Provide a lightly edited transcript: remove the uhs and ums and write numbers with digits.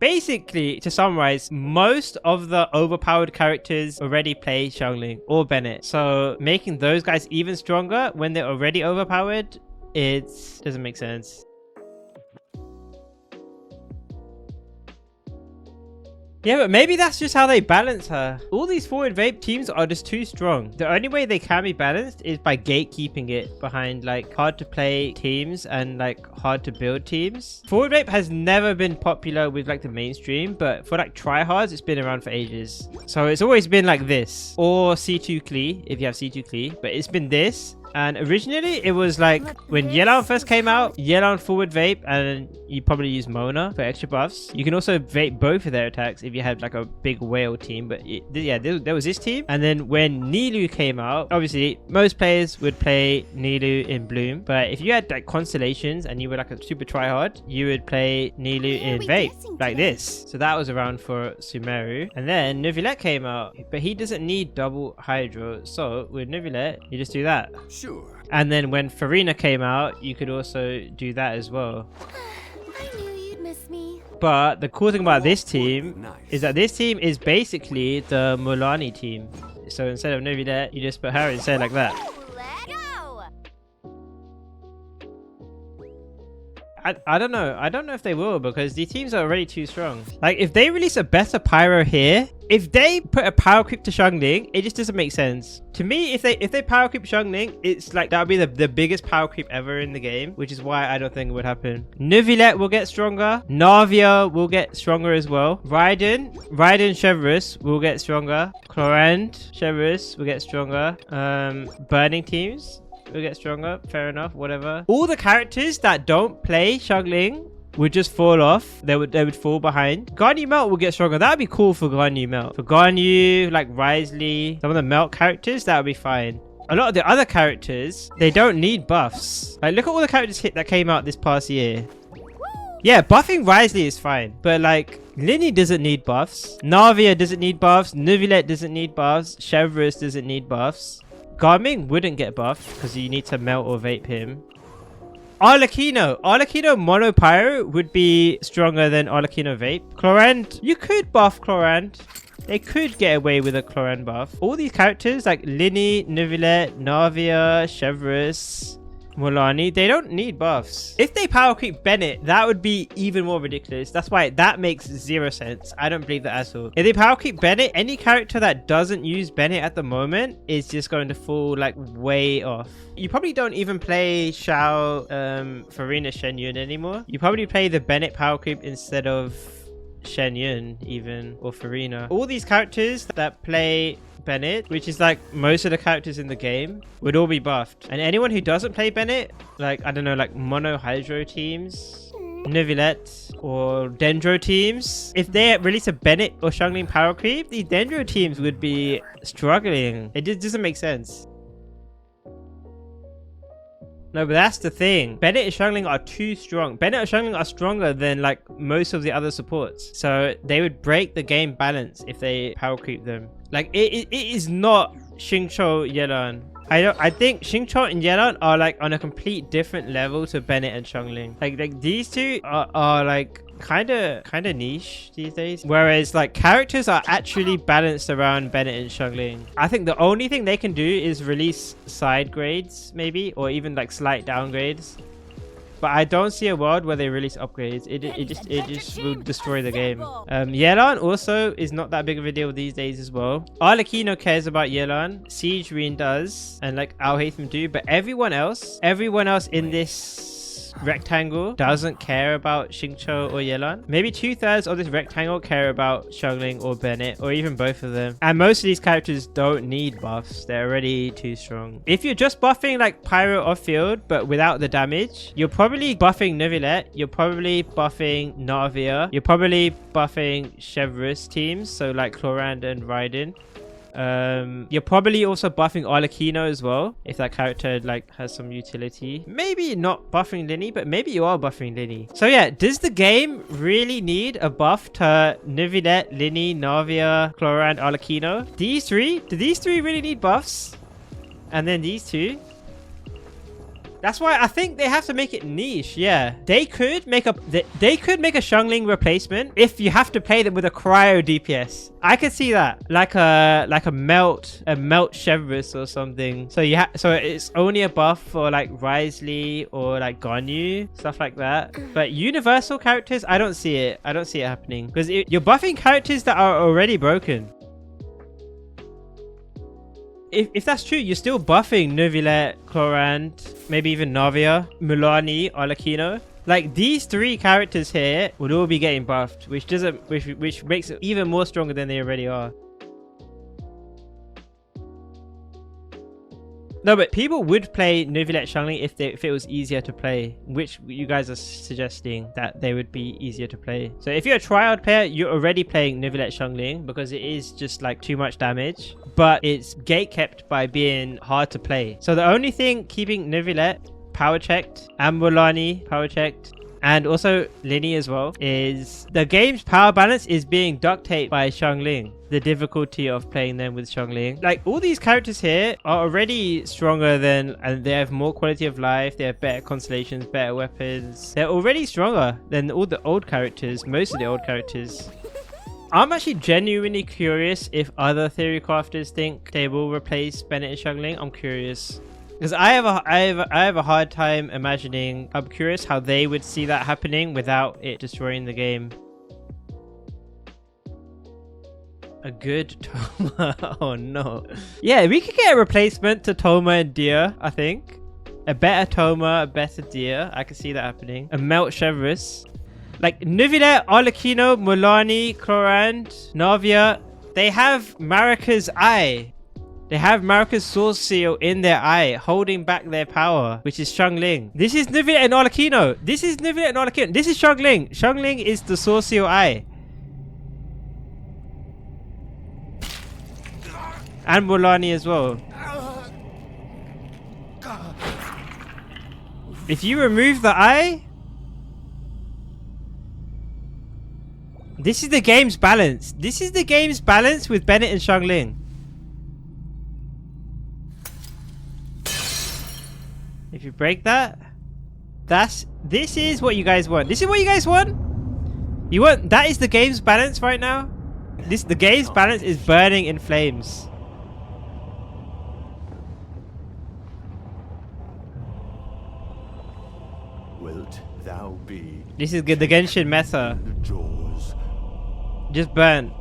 Basically, to summarize, most of the overpowered characters already play Xiangling or Bennett. So making those guys even stronger when they're already overpowered, it doesn't make sense. Yeah, but maybe that's just how they balance her. All these forward vape teams are just too strong. The only way they can be balanced is by gatekeeping it behind like hard to play teams and like hard to build teams. Forward vape has never been popular with like the mainstream, but for like tryhards, it's been around for ages. So it's always been like this, or C2 Klee if you have C2 Klee, but it's been this. And originally it was like when Yelan first came out, Yelan forward vape, and you probably use Mona for extra buffs. You can also vape both of their attacks if you had like a big whale team. But yeah, there was this team. And then when Nilou came out, obviously most players would play Nilou in Bloom. But if you had like constellations and you were like a super tryhard, you would play Nilou in vape like this. So that was around for Sumeru. And then Neuvillette came out, but he doesn't need double hydro. So with Neuvillette, you just do that. Sure. And then when Farina came out, you could also do that as well. I knew you'd miss me. But the cool thing about this team is that this team is basically the Mualani team. So instead of Neuvillette, you just put her instead like that. Let's go. I don't know. I don't know if they will, because these teams are already too strong. Like if they release a better pyro here, if they put a power creep to Xiangling, it just doesn't make sense. To me, if they power creep Xiangling, it's like that would be the biggest power creep ever in the game, which is why I don't think it would happen. Neuvillette will get stronger. Navia will get stronger as well. Raiden Chevrus will get stronger. Clorand Chevrus will get stronger. Burning teams will get stronger. Fair enough, whatever. All the characters that don't play Xiangling would just fall off. They would fall behind. Ganyu Melt will get stronger. That would be cool for Ganyu Melt. For Ganyu, like Wriothesley, some of the Melt characters, that would be fine. A lot of the other characters, they don't need buffs. Like look at all the characters that came out this past year. Yeah, buffing Wriothesley is fine, but like Linny doesn't need buffs. Navia doesn't need buffs. Neuvillette doesn't need buffs. Chevrus doesn't need buffs. Garming wouldn't get buffed because you need to melt or vape him. Arlecchino Mono Pyro would be stronger than Arlecchino Vape. Clorand, you could buff Clorand. They could get away with a Clorand buff. All these characters like Linny, Neuvillette, Navia, Chevrus, Mualani, they don't need buffs. If they power creep Bennett, that would be even more ridiculous. That's why that makes zero sense. I don't believe that at all. If they power creep Bennett, any character that doesn't use Bennett at the moment is just going to fall like way off. You probably don't even play Xiao, Farina, Shen Yun anymore. You probably play the Bennett power creep instead of Shen Yun even, or Farina. All these characters that play Bennett, which is like most of the characters in the game, would all be buffed. And anyone who doesn't play Bennett, like I don't know, like mono hydro teams, Neuvillette or Dendro teams, if they release a Bennett or Xiangling power creep, these Dendro teams would be struggling. It just doesn't make sense. No, but that's the thing. Bennett and Xiangling are too strong. Bennett and Xiangling are stronger than like most of the other supports. So they would break the game balance if they power creep them. Like it is not Xingqiu Yelan. I think Xingqiu and Yelan are like on a complete different level to Bennett and Xiangling. Like these two are like kind of niche these days, whereas like characters are actually balanced around Bennett and Xiangling. I think the only thing they can do is release side grades maybe, or even like slight downgrades, but I don't see a world where they release upgrades. It just will destroy the game. Yelan also is not that big of a deal these days as well. Arlecchino cares about Yelan, Siege Reen does, and like Alhaitham do, but everyone else in this rectangle doesn't care about Xingqiu or Yelan. Maybe 2/3 of this rectangle care about Xiangling or Bennett, or even both of them. And most of these characters don't need buffs. They're already too strong. If you're just buffing like Pyro off field but without the damage, you're probably buffing Neuvillette, you're probably buffing Navia, you're probably buffing Chevrus teams, so like Clorand and Raiden. You're probably also buffing Arlecchino as well, if that character like has some utility. Maybe not buffing Linny, but maybe you are buffing Linny. So yeah, does the game really need a buff to Neuvillette, Linny, Navia, Clorand, Arlecchino? Do these three really need buffs? And then these two? That's why I think they have to make it niche. Yeah, they could make a Xiangling replacement if you have to play them with a cryo DPS. I could see that, like a melt Chevrolet or something. So so it's only a buff for like Risley or like Ganyu, stuff like that. But universal characters, I don't see it. I don't see it happening because you're buffing characters that are already broken. If that's true, you're still buffing Neuvillette, Clorand, maybe even Navia, Mualani, Arlecchino. Like these 3 characters here would all be getting buffed, which makes it even more stronger than they already are. No, but people would play Neuvillette Xiangling if it was easier to play, which you guys are suggesting that they would be easier to play. So if you're a triad player, you're already playing Neuvillette Xiangling because it is just like too much damage, but it's gate kept by being hard to play. So the only thing keeping Neuvillette power checked, and Mualani power checked, and also Lini as well, is the game's power balance is being duct taped by Xiangling. The difficulty of playing them with Xiangling. Like all these characters here are already stronger than, and they have more quality of life, they have better constellations, better weapons. They're already stronger than all the old characters, most of the old characters. I'm actually genuinely curious if other theory crafters think they will replace Bennett and Xiangling. I'm curious. Because I have a hard time imagining. I'm curious how they would see that happening without it destroying the game. A good Toma. Oh no. Yeah, we could get a replacement to Toma and Deer, I think. A better Toma, a better Deer. I can see that happening. A Melt Chevrolet. Like Neuvillette, Arlecchino, Mualani, Clorand, Navia. They have Marika's eye. They have Marika's source seal in their eye, holding back their power, which is Xiangling. This is Neuvillette and Arlecchino. This is Neuvillette and Arlecchino. This is Xiangling. Xiangling is the source seal eye. And Mualani as well. If you remove the eye, this is the game's balance. This is the game's balance with Bennett and Xiangling. If you break that, this is what you guys want. This is what you guys want. You want that is the game's balance right now. The game's balance is burning in flames. Wilt thou be? This is the Genshin meta. Just burn.